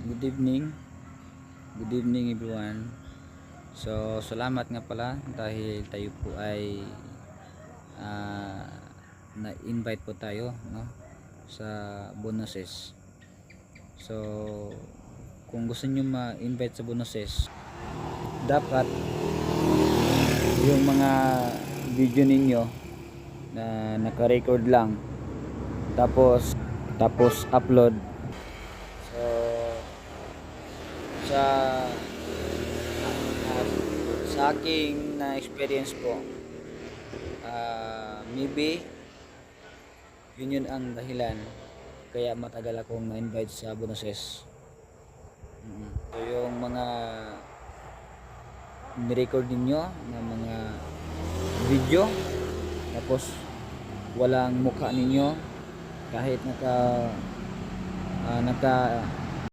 Good evening. Good evening everyone. So, salamat nga pala dahil tayo po ay ah, na-invite po tayo, no, sa bonuses. So, kung gusto niyo ma-invite sa bonuses, dapat yung mga video ninyo na naka-record lang, tapos upload. So, sa sa aking na experience po, maybe yun ang dahilan kaya matagal akong na-invite sa bonuses. So yung mga ni-record ninyo na mga video, tapos walang mukha ninyo, kahit